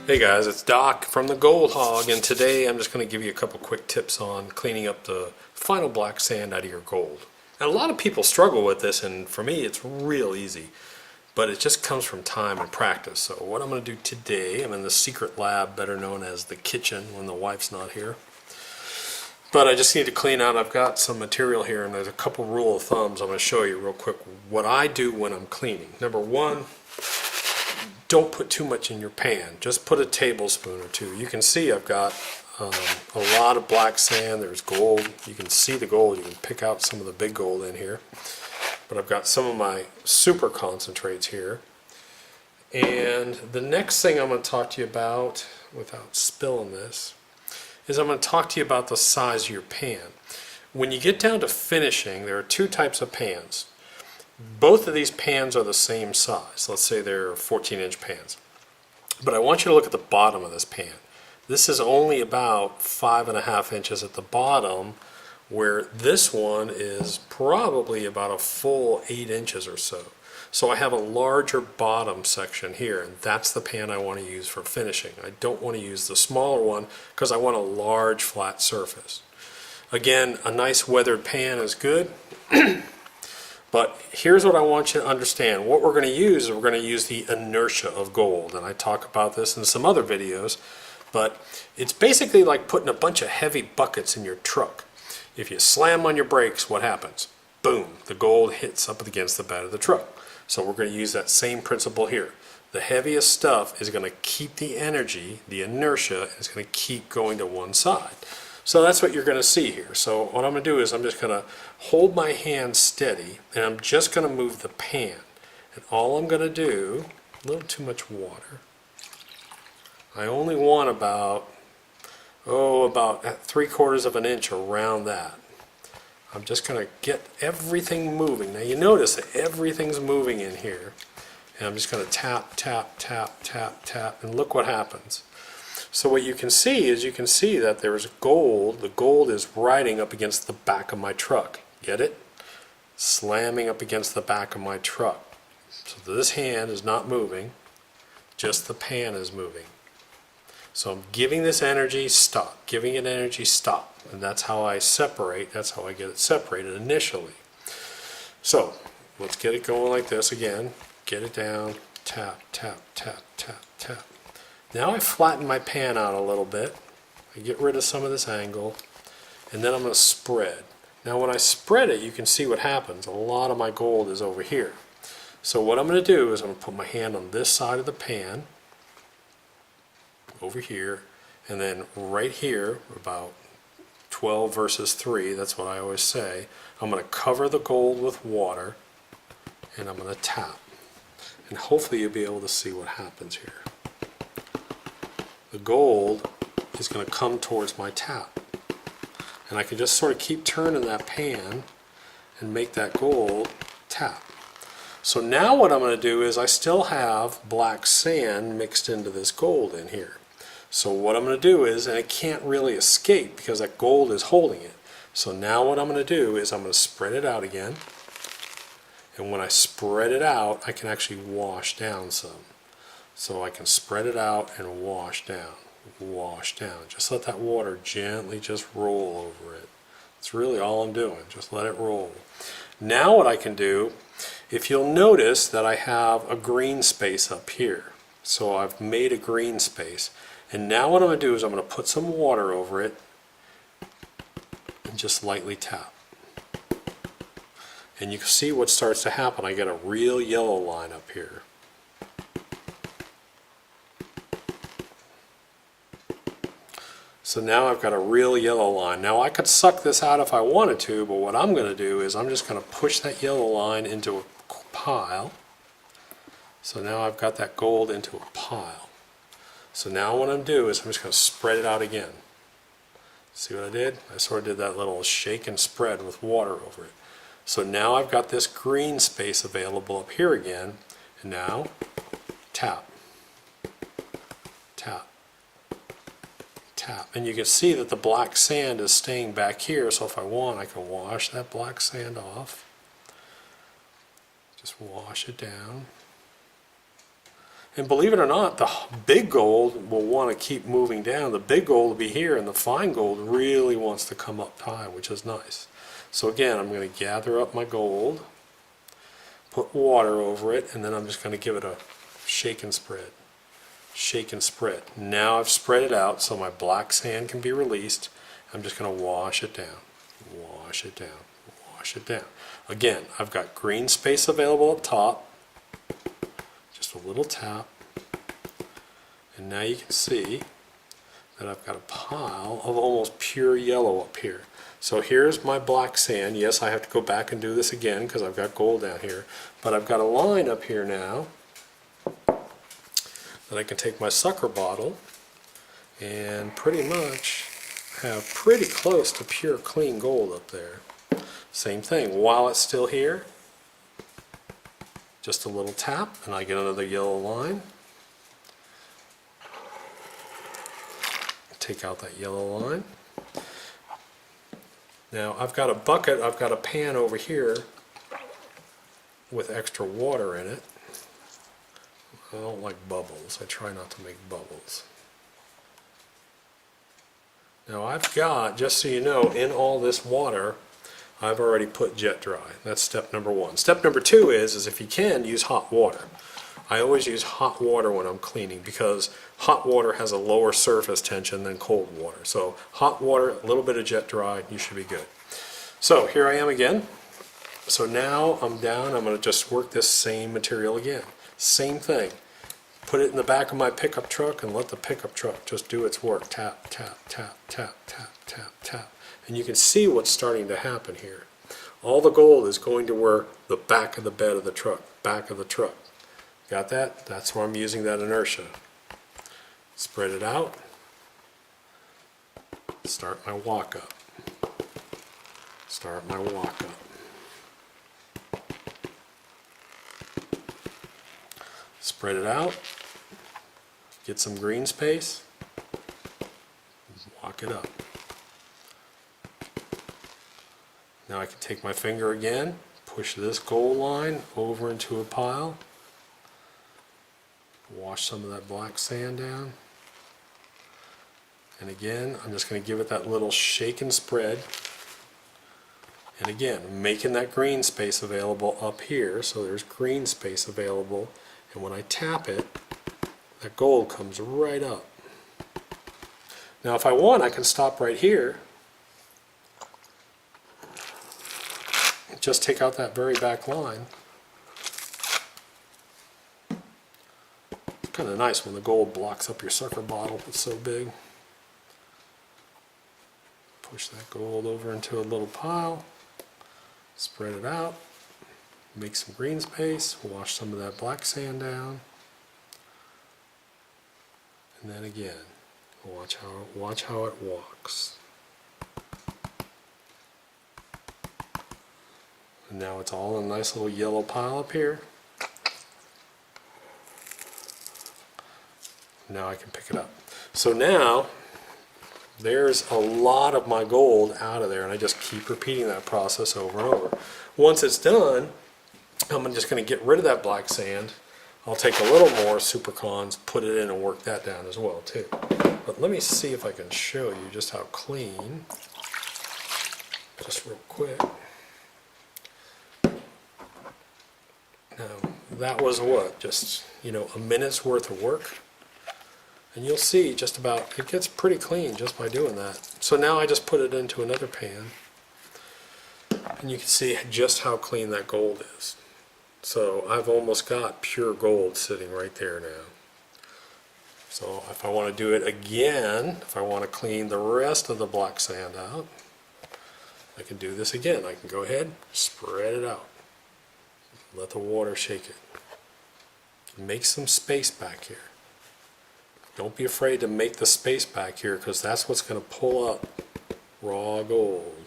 Hey guys, it's Doc from the Gold Hog, and today I'm just going to give you a couple quick tips on cleaning up the final black sand out of your gold. And a lot of people struggle with this, and for me it's real easy, but it just comes from time and practice. So what I'm going to do today, I'm in the secret lab, better known as the kitchen when the wife's not here. But I just need to clean out. I've got some material here, and there's a couple rule of thumbs I'm going to show you real quick what I do when I'm cleaning. Number one, don't put too much in your pan. Just put a tablespoon or two. You can see I've got a lot of black sand. There's gold. You can see the gold. You can pick out some of the big gold in here. But I've got some of my super concentrates here. And the next thing I'm going to talk to you about, without spilling this, is I'm going to talk to you about the size of your pan. When you get down to finishing, there are two types of pans. Both of these pans are the same size. Let's say they're 14-inch pans. But I want you to look at the bottom of this pan. This is only about 5.5 inches at the bottom, where this one is probably about a full 8 inches or so. So I have a larger bottom section here, and that's the pan I want to use for finishing. I don't want to use the smaller one because I want a large flat surface. Again, a nice weathered pan is good. But here's what I want you to understand. What we're going to use is we're going to use the inertia of gold. And I talk about this in some other videos. But it's basically like putting a bunch of heavy buckets in your truck. If you slam on your brakes, what happens? Boom, the gold hits up against the bed of the truck. So we're going to use that same principle here. The heaviest stuff is going to keep the energy, the inertia, is going to keep going to one side. So that's what you're going to see here. So what I'm going to do is I'm just going to hold my hand steady, and I'm just going to move the pan. And all I'm going to do, a little too much water. I only want about 3/4 of an inch around that. I'm just going to get everything moving. Now you notice that everything's moving in here. And I'm just going to tap, tap, tap, tap, tap, and look what happens. So what you can see is that there's gold. The gold is riding up against the back of my truck. Get it? Slamming up against the back of my truck. So this hand is not moving, just the pan is moving. So I'm giving this energy, stop. Giving it energy, stop. And that's how I separate, that's how I get it separated initially. So let's get it going like this again. Get it down, tap, tap, tap, tap, tap. Now I flatten my pan out a little bit. I get rid of some of this angle, and then I'm going to spread. Now when I spread it, you can see what happens. A lot of my gold is over here. So what I'm going to do is I'm going to put my hand on this side of the pan, over here, and then right here, about 12 versus 3, that's what I always say, I'm going to cover the gold with water, and I'm going to tap. And hopefully you'll be able to see what happens here. The gold is going to come towards my tap. And I can just sort of keep turning that pan and make that gold tap. So now what I'm going to do is I still have black sand mixed into this gold in here. So what I'm going to do is, and it can't really escape because that gold is holding it. So now what I'm going to do is I'm going to spread it out again. And when I spread it out, I can actually wash down some. So I can spread it out and wash down, wash down. Just let that water gently just roll over it. That's really all I'm doing, just let it roll. Now what I can do, if you'll notice that I have a green space up here. So I've made a green space. And now what I'm going to do is I'm going to put some water over it and just lightly tap. And you can see what starts to happen. I get a real yellow line up here. So now I've got a real yellow line. Now I could suck this out if I wanted to, but what I'm going to do is I'm just going to push that yellow line into a pile. So now I've got that gold into a pile. So now what I'm doing is I'm just going to spread it out again. See what I did? I sort of did that little shake and spread with water over it. So now I've got this green space available up here again. And now, tap, tap, tap. And you can see that the black sand is staying back here. So if I want, I can wash that black sand off. Just wash it down. And believe it or not, the big gold will want to keep moving down. The big gold will be here, and the fine gold really wants to come up high, which is nice. So again, I'm going to gather up my gold, put water over it, and then I'm just going to give it a shake and spread. Shake and spread. Now I've spread it out so my black sand can be released. I'm just going to wash it down. Wash it down. Wash it down. Again, I've got green space available up top. Just a little tap, and now you can see that I've got a pile of almost pure yellow up here. So here's my black sand. Yes, I have to go back and do this again because I've got gold down here, but I've got a line up here now that I can take my sucker bottle and pretty much have pretty close to pure clean gold up there. Same thing, while it's still here, just a little tap, and I get another yellow line. Take out that yellow line. Now I've got a bucket, I've got a pan over here with extra water in it. I don't like bubbles. I try not to make bubbles. Now I've got, just so you know, in all this water, I've already put jet dry. That's step number one. Step number two is if you can, use hot water. I always use hot water when I'm cleaning because hot water has a lower surface tension than cold water. So hot water, a little bit of jet dry, you should be good. So here I am again. So now I'm down, I'm going to just work this same material again. Same thing. Put it in the back of my pickup truck and let the pickup truck just do its work. Tap, tap, tap, tap, tap, tap, tap. And you can see what's starting to happen here. All the gold is going to where the back of the bed of the truck, back of the truck. Got that? That's where I'm using that inertia. Spread it out. Start my walk up. Start my walk up. Spread it out. Get some green space. Walk it up. Now I can take my finger again, push this gold line over into a pile, wash some of that black sand down, and again I'm just going to give it that little shake and spread, and again making that green space available up here, so there's green space available, and when I tap it, that gold comes right up. Now if I want, I can stop right here. Just take out that very back line. It's kind of nice when the gold blocks up your sucker bottle. It's so big. Push that gold over into a little pile. Spread it out. Make some green space. Wash some of that black sand down. And then again, watch how it walks. And now it's all in a nice little yellow pile up here. Now I can pick it up. So now there's a lot of my gold out of there, and I just keep repeating that process over and over. Once it's done, I'm just going to get rid of that black sand. I'll take a little more Supercons, put it in, and work that down as well too. But let me see if I can show you just how clean, just real quick. Now, that was what? Just, a minute's worth of work. And you'll see just about, it gets pretty clean just by doing that. So now I just put it into another pan. And you can see just how clean that gold is. So I've almost got pure gold sitting right there now. So if I want to do it again, if I want to clean the rest of the black sand out, I can do this again. I can go ahead, spread it out. Let the water shake it. Make some space back here. Don't be afraid to make the space back here because that's what's going to pull up raw gold.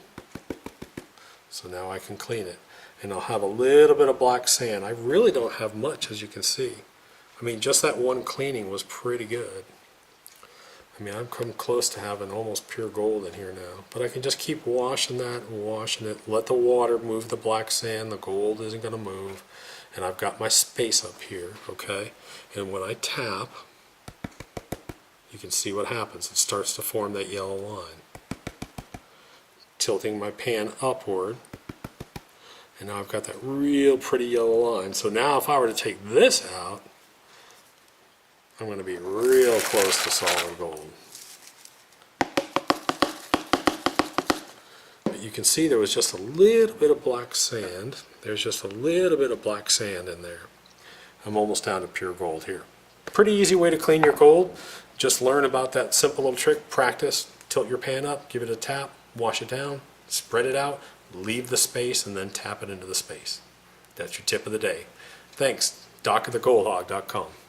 So now I can clean it. And I'll have a little bit of black sand. I really don't have much, as you can see. I mean, just that one cleaning was pretty good. I mean, I've come close to having almost pure gold in here now. But I can just keep washing that and washing it. Let the water move the black sand. The gold isn't going to move. and I've got my space up here, okay? And when I tap, you can see what happens. It starts to form that yellow line. Tilting my pan upward, and now I've got that real pretty yellow line. So now if I were to take this out, I'm going to be real close to solid gold. But you can see there was just a little bit of black sand. There's just a little bit of black sand in there. I'm almost down to pure gold here. Pretty easy way to clean your gold. Just learn about that simple little trick. Practice. Tilt your pan up, give it a tap, wash it down, spread it out, leave the space, and then tap it into the space. That's your tip of the day. Thanks. DocOfTheGoldHog.com.